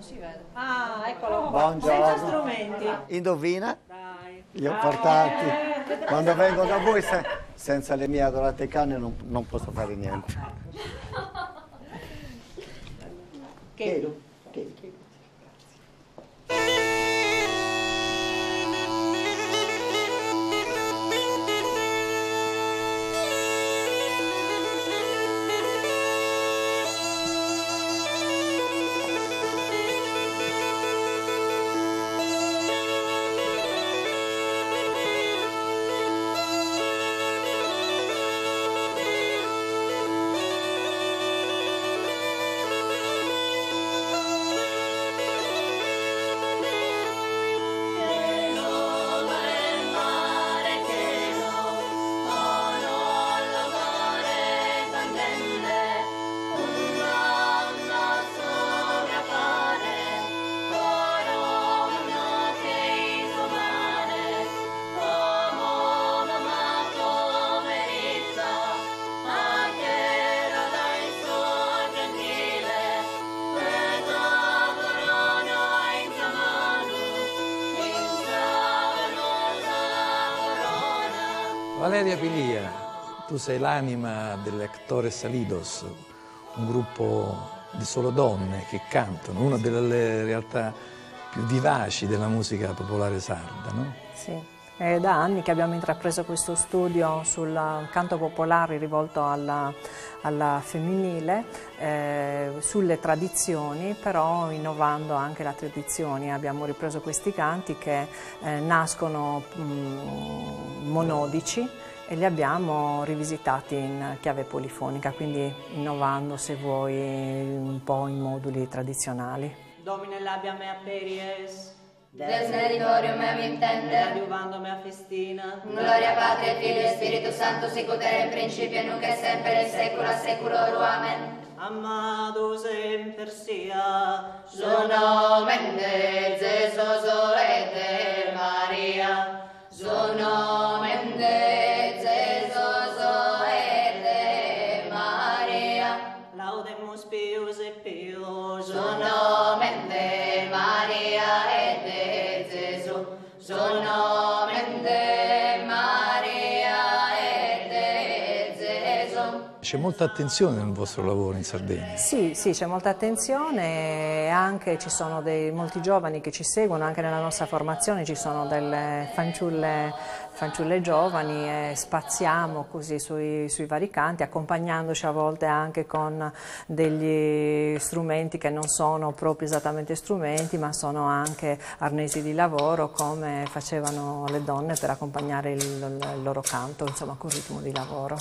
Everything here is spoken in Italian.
si vede. Ah, eccolo. Buongiorno. Senza strumenti. Indovina? Dai. Li ho portati. Quando vengo da voi senza le mie adorate canne non posso fare niente. Chiedo. Valeria Pilia, tu sei l'anima delle Actores Salidos, un gruppo di solo donne che cantano, una delle realtà più vivaci della musica popolare sarda, no? Sì, è da anni che abbiamo intrapreso questo studio sul canto popolare rivolto alla femminile, sulle tradizioni, però innovando anche le tradizioni. Abbiamo ripreso questi canti che nascono monodici e li abbiamo rivisitati in chiave polifonica, quindi innovando, se vuoi, un po' in moduli tradizionali. Domine labia mea peries. Des meritorium meam intende. Adiuvando mea festina. Gloria Patri et Filii et Spiritus Sanctus, sic ut erat in principio et nunc et semper et saecula saeculorum. Amen. Amados semper sia. Su nomen de Jesus et de Maria. Su nomen de Jesus et de Maria. Laudemus Pius et Pius. Su nomen de Maria et de Gesù. Su nomen de Maria et de Gesù. C'è molta attenzione nel vostro lavoro in Sardegna. Sì, c'è molta attenzione e anche ci sono molti giovani che ci seguono, anche nella nostra formazione ci sono delle fanciulle giovani e spaziamo così sui vari canti, accompagnandoci a volte anche con degli strumenti che non sono proprio esattamente strumenti, ma sono anche arnesi di lavoro, come facevano le donne per accompagnare il loro canto, insomma, con ritmo di lavoro.